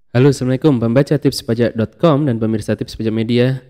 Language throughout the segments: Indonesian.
Halo, Assalamualaikum pembaca tipspajak.com dan pemirsa Tips Pajak Media.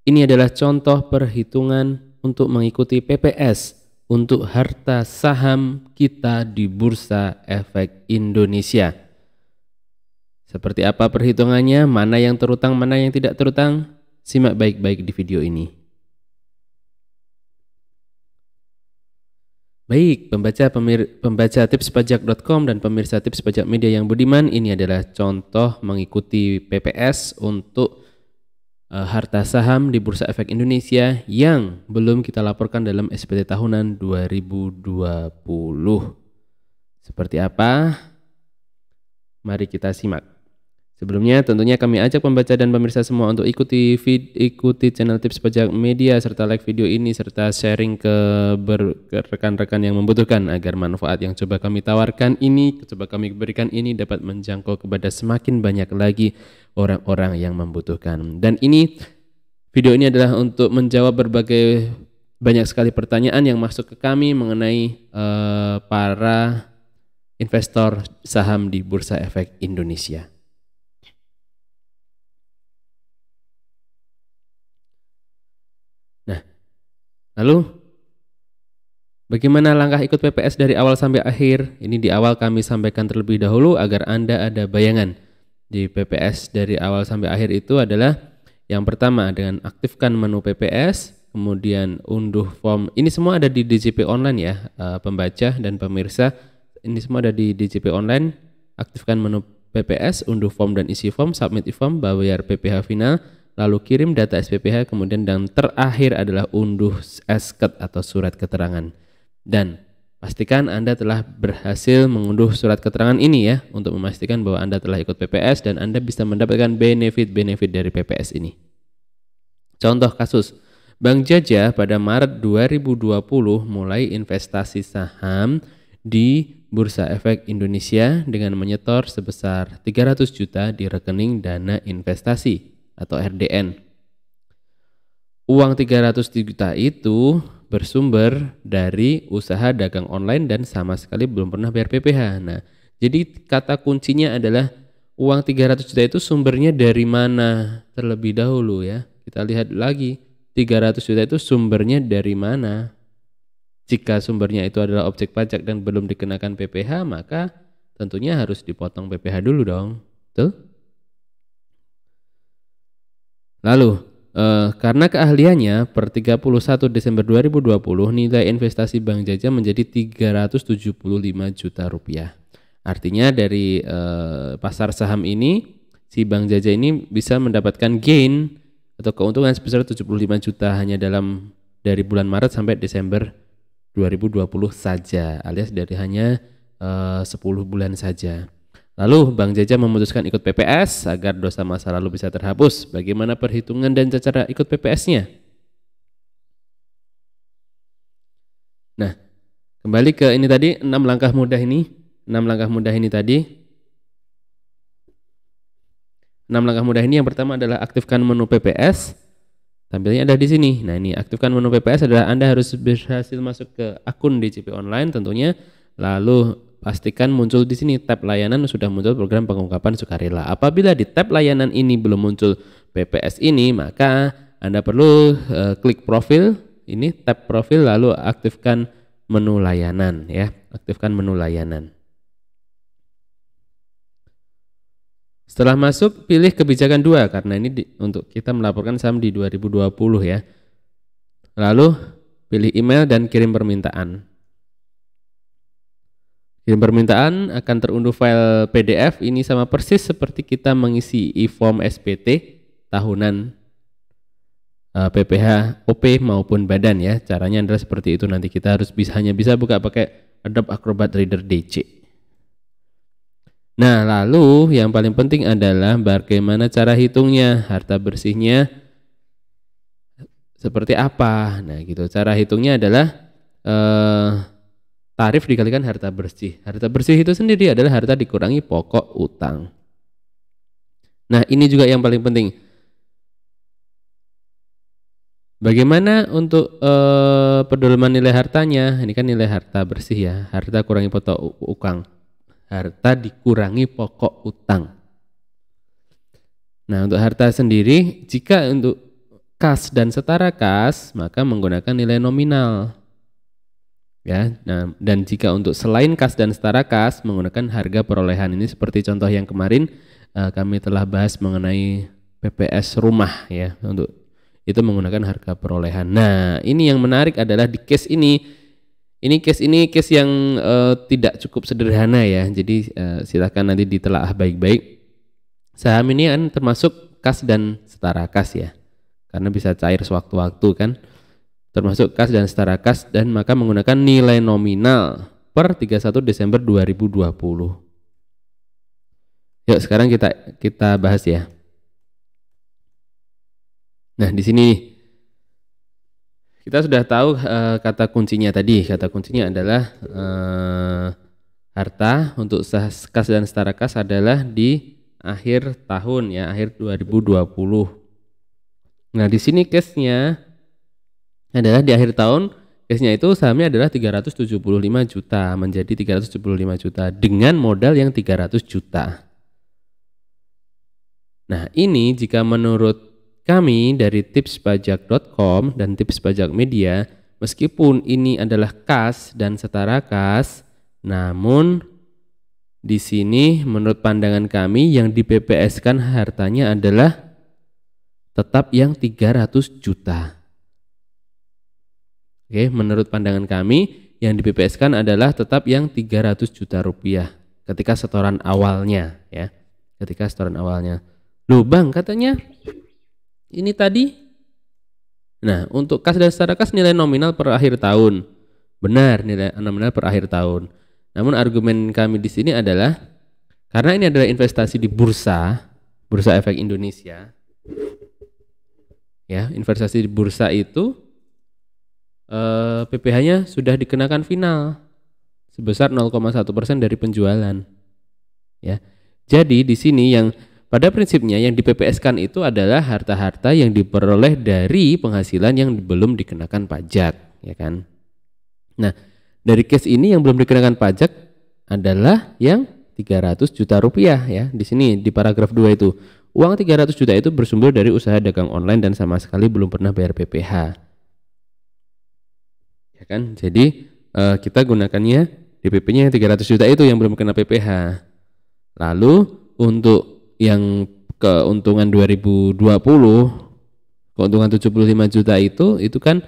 Ini adalah contoh perhitungan untuk mengikuti PPS untuk harta saham kita di Bursa Efek Indonesia. Seperti apa perhitungannya, mana yang terutang, mana yang tidak terutang? Simak baik-baik di video ini. Baik, pembaca tipspajak.com dan pemirsa Tips Pajak Media yang budiman, ini adalah contoh mengikuti PPS untuk harta saham di Bursa Efek Indonesia yang belum kita laporkan dalam SPT tahunan 2020. Seperti apa? Mari kita simak. Sebelumnya tentunya kami ajak pembaca dan pemirsa semua untuk ikuti channel Tips Pajak Media serta like video ini serta sharing ke rekan-rekan yang membutuhkan agar manfaat yang coba kami tawarkan ini, coba kami berikan ini dapat menjangkau kepada semakin banyak lagi orang-orang yang membutuhkan. Dan video ini adalah untuk menjawab berbagai banyak sekali pertanyaan yang masuk ke kami mengenai para investor saham di Bursa Efek Indonesia. Lalu, bagaimana langkah ikut PPS dari awal sampai akhir? Ini di awal kami sampaikan terlebih dahulu agar Anda ada bayangan. Di PPS dari awal sampai akhir itu adalah yang pertama dengan aktifkan menu PPS, kemudian unduh form. Ini semua ada di DJP Online ya, pembaca dan pemirsa. Ini semua ada di DJP Online. Aktifkan menu PPS, unduh form dan isi form, submit e-form, bayar PPh final, lalu kirim data SPPH, kemudian dan terakhir adalah unduh SKED atau surat keterangan. Dan pastikan Anda telah berhasil mengunduh surat keterangan ini ya, untuk memastikan bahwa Anda telah ikut PPS dan Anda bisa mendapatkan benefit-benefit dari PPS ini. Contoh kasus, Bank Jajah pada Maret 2020 mulai investasi saham di Bursa Efek Indonesia dengan menyetor sebesar 300 juta di rekening dana investasi atau RDN. Uang 300 juta itu bersumber dari usaha dagang online dan sama sekali belum pernah bayar PPh. Nah, jadi kata kuncinya adalah uang 300 juta itu sumbernya dari mana terlebih dahulu ya. Kita lihat lagi, 300 juta itu sumbernya dari mana. Jika sumbernya itu adalah objek pajak dan belum dikenakan PPh, maka tentunya harus dipotong PPh dulu dong. Betul? Lalu, karena keahliannya per 31 Desember 2020 nilai investasi Bank Jajah menjadi 375 juta rupiah. Artinya dari pasar saham ini, si Bank Jajah ini bisa mendapatkan gain atau keuntungan sebesar 75 juta hanya dari bulan Maret sampai Desember 2020 saja, alias dari hanya 10 bulan saja. Lalu Bank Jajah memutuskan ikut PPS agar dosa masa lalu bisa terhapus. Bagaimana perhitungan dan cara ikut PPS-nya? Nah, kembali ke ini tadi 6 langkah mudah ini. 6 langkah mudah ini tadi. 6 langkah mudah ini yang pertama adalah aktifkan menu PPS. Tampilnya ada di sini. Nah, ini aktifkan menu PPS adalah Anda harus berhasil masuk ke akun DJP Online tentunya. Lalu pastikan muncul di sini tab layanan sudah muncul program pengungkapan sukarela. Apabila di tab layanan ini belum muncul PPS ini, maka Anda perlu klik profil, ini tab profil lalu aktifkan menu layanan ya, aktifkan menu layanan. Setelah masuk, pilih kebijakan 2 karena ini untuk kita melaporkan saham di 2020 ya. Lalu pilih email dan kirim permintaan. Kirim permintaan akan terunduh file PDF ini sama persis seperti kita mengisi e-form SPT tahunan PPh, OP maupun badan ya. Caranya adalah seperti itu, nanti kita hanya bisa buka pakai Adobe Acrobat Reader DC. Nah, lalu yang paling penting adalah bagaimana cara hitungnya, harta bersihnya seperti apa. Nah, gitu. Cara hitungnya adalah tarif dikalikan harta bersih. Harta bersih itu sendiri adalah harta dikurangi pokok utang. Nah, ini juga yang paling penting. Bagaimana untuk pendalaman nilai hartanya? Ini kan nilai harta bersih ya. Harta kurangi pokok utang. Harta dikurangi pokok utang. Nah, untuk harta sendiri, jika untuk kas dan setara kas, maka menggunakan nilai nominal. Ya, nah, dan jika untuk selain kas dan setara kas, menggunakan harga perolehan. Ini seperti contoh yang kemarin kami telah bahas mengenai PPS rumah ya, untuk itu menggunakan harga perolehan. Nah, ini yang menarik adalah di case ini. Case yang tidak cukup sederhana ya. Jadi silakan nanti ditelaah baik-baik. Saham ini kan termasuk kas dan setara kas ya, karena bisa cair sewaktu-waktu kan, termasuk kas dan setara kas, dan maka menggunakan nilai nominal per 31 Desember 2020. Yuk sekarang kita bahas ya. Nah di sini kita sudah tahu kata kuncinya tadi. Kata kuncinya adalah harta untuk kas dan setara kas adalah di akhir tahun ya, akhir 2020. Nah, di sini case-nya adalah di akhir tahun, case-nya itu sahamnya adalah 375 juta menjadi 375 juta dengan modal yang 300 juta. Nah, ini jika menurut kami dari tipspajak.com dan Tips Pajak Media, meskipun ini adalah kas dan setara kas, namun di sini menurut pandangan kami yang di PPS-kan hartanya adalah tetap yang 300 juta. Oke, menurut pandangan kami yang di PPS-kan adalah tetap yang 300 juta rupiah ketika setoran awalnya ya. Ketika setoran awalnya. Loh Bang, katanya ini tadi. Nah, untuk kas dan setara kas nilai nominal per akhir tahun. Benar, nilai nominal per akhir tahun. Namun argumen kami di sini adalah karena ini adalah investasi di Bursa Efek Indonesia. Ya, investasi di bursa itu PPh-nya sudah dikenakan final sebesar 0,1% dari penjualan. Ya. Jadi di sini yang pada prinsipnya yang di PPS-kan itu adalah harta-harta yang diperoleh dari penghasilan yang belum dikenakan pajak, ya kan? Nah, dari case ini yang belum dikenakan pajak adalah yang 300 juta rupiah ya. Di sini di paragraf 2 itu, uang 300 juta itu bersumber dari usaha dagang online dan sama sekali belum pernah bayar PPh. Ya kan? Jadi kita gunakannya DPP-nya yang 300 juta itu yang belum kena PPh. Lalu untuk yang keuntungan 2020, keuntungan 75 juta itu kan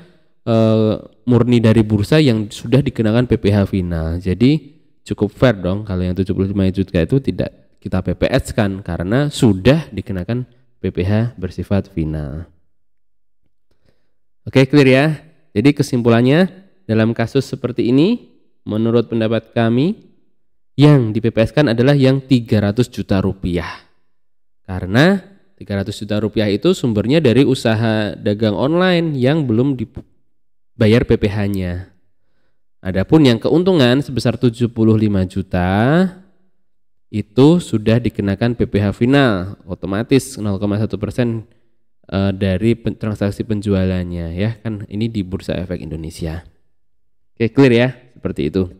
murni dari bursa yang sudah dikenakan PPh final. Jadi cukup fair dong kalau yang 75 juta itu tidak kita PPS kan karena sudah dikenakan PPh bersifat final. Oke, clear ya. Jadi kesimpulannya dalam kasus seperti ini menurut pendapat kami yang di PPS kan adalah yang 300 juta rupiah. Karena 300 juta rupiah itu sumbernya dari usaha dagang online yang belum bayar PPh-nya. Adapun yang keuntungan sebesar 75 juta itu sudah dikenakan PPh final, otomatis 0,1% dari transaksi penjualannya ya kan, ini di Bursa Efek Indonesia. Oke, clear ya, seperti itu.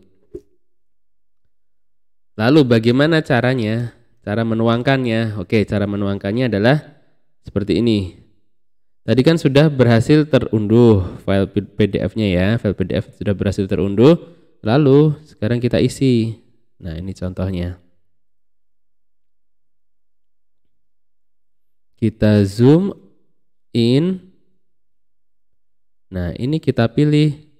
Lalu bagaimana caranya? Cara menuangkannya. Oke, cara menuangkannya adalah seperti ini. Tadi kan sudah berhasil terunduh file PDF-nya ya, file PDF sudah berhasil terunduh. Lalu sekarang kita isi. Nah, ini contohnya. Kita zoom in. Nah, ini kita pilih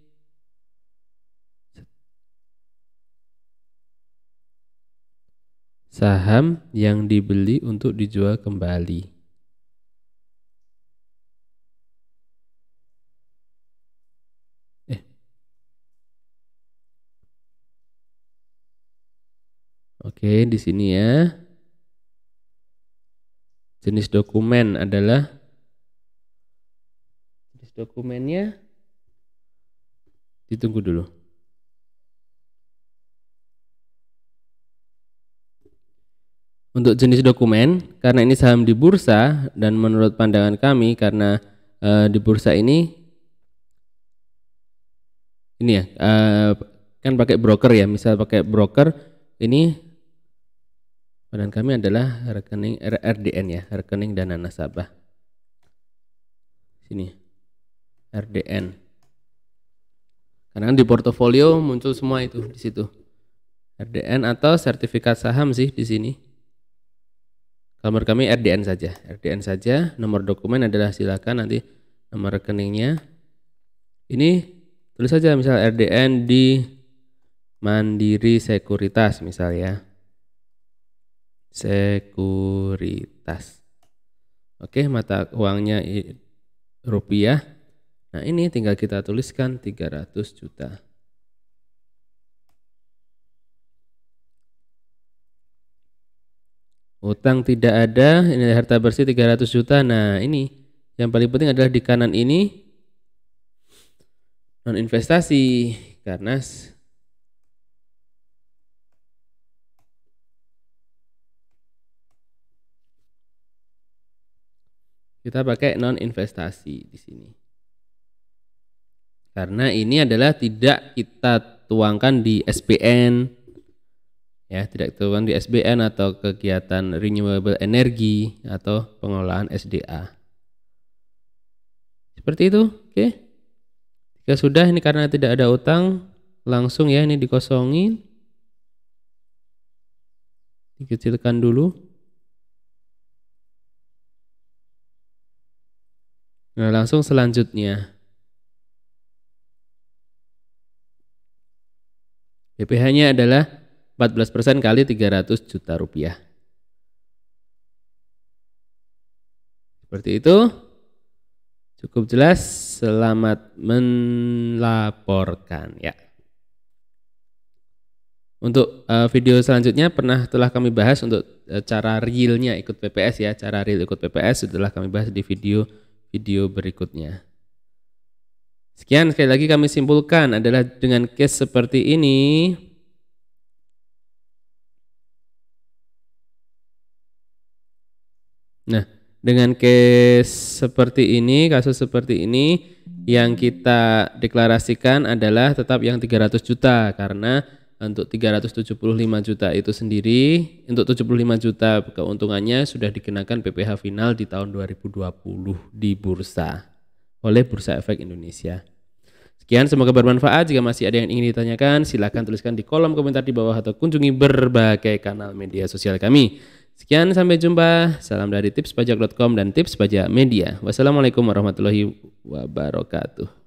saham yang dibeli untuk dijual kembali. Oke, di sini ya. Jenis dokumen adalah jenis dokumennya ditunggu dulu. Untuk jenis dokumen, karena ini saham di bursa dan menurut pandangan kami karena di bursa ini ya kan pakai broker ya, misal pakai broker ini Simpanan kami adalah rekening RDN ya, rekening dana nasabah. Sini, RDN. Karena di portofolio muncul semua itu di situ. RDN atau sertifikat saham sih di sini. Nomor kami RDN saja. RDN saja. Nomor dokumen adalah silakan nanti nomor rekeningnya. Ini tulis saja misal RDN di Mandiri Sekuritas misal ya. Sekuritas. Oke, mata uangnya rupiah. Nah, ini tinggal kita tuliskan 300 juta. Utang tidak ada, ini harta bersih 300 juta. Nah, ini yang paling penting adalah di kanan ini non investasi karena kita pakai non investasi di sini. Karena ini adalah tidak kita tuangkan di SBN, ya, tidak tuangkan di SBN atau kegiatan renewable energy atau pengelolaan SDA. Seperti itu, oke. Jika sudah, ini karena tidak ada utang, langsung ya ini dikosongin, dikecilkan dulu. Nah, langsung selanjutnya. BPH-nya adalah 14% kali 300 juta rupiah. Seperti itu. Cukup jelas. Selamat melaporkan ya. Untuk video selanjutnya telah kami bahas untuk cara realnya ikut PPS ya. Cara real ikut PPS sudah kami bahas di video berikutnya. Sekian, sekali lagi kami simpulkan adalah dengan case seperti ini. Nah, dengan case seperti ini, kasus seperti ini, yang kita deklarasikan adalah tetap yang 300 juta karena untuk 375 juta itu sendiri, untuk 75 juta keuntungannya sudah dikenakan PPh final di tahun 2020 di bursa oleh Bursa Efek Indonesia. Sekian, semoga bermanfaat. Jika masih ada yang ingin ditanyakan, silakan tuliskan di kolom komentar di bawah atau kunjungi berbagai kanal media sosial kami. Sekian, sampai jumpa. Salam dari tipspajak.com dan Tips Pajak Media. Wassalamualaikum warahmatullahi wabarakatuh.